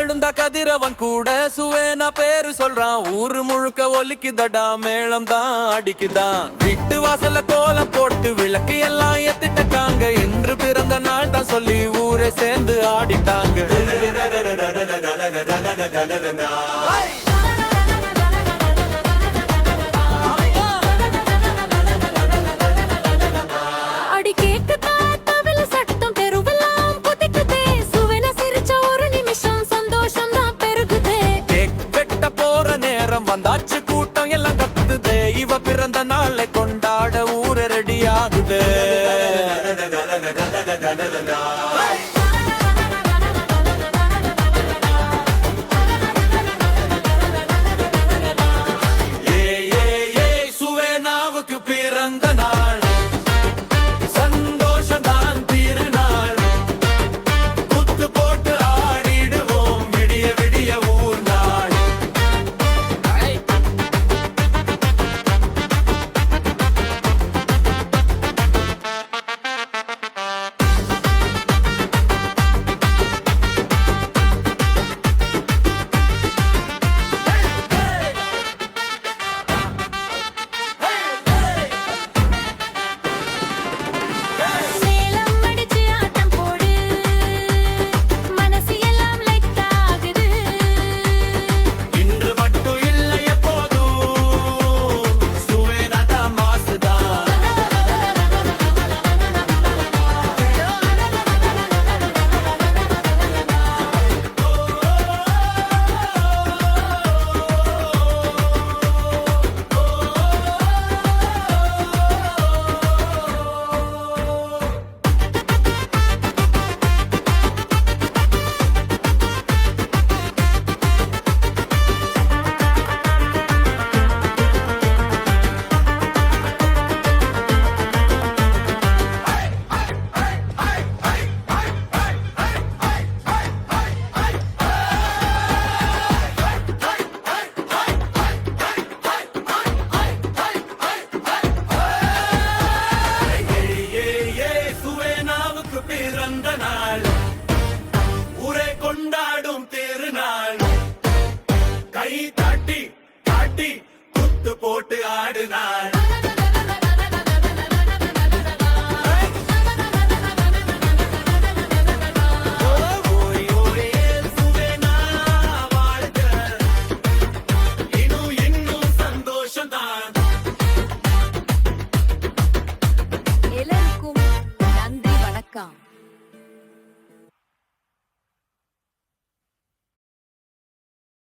எழுந்த கதிரவன் கூட சுவேனா பேரு சொல்றான். ஊரு முழுக்க ஒலிக்குதடா மேளம் தான் அடிக்குதான். வீட்டு வாசல்ல கோலம் போட்டு விளக்கு எல்லாம் ஏத்திட்டாங்க. இன்று பிறந்த நாள் தான் சொல்லி ஊரே சேர்ந்து ஆடிட்டாங்க. வந்தாச்சு கூட்டம் எல்லாம் கத்துதே. இவ பிறந்த நாளை கொண்டாட ஊர ரெடி ஆகுது. சுவேனாவுக்கு பிறந்த நாள் சந்தோஷம் தான் திருநாள். குத்து போட்டு ஆடிடுவோம் விடிய விடிய ஊர் நாள். பிறந்த நாள் ஊரே கொண்டாடும் திருநாள். கை தாட்டி தாட்டி குத்து போட்டு ஆடுநாள். எல்லாருக்கும் நன்றி, வணக்கம்.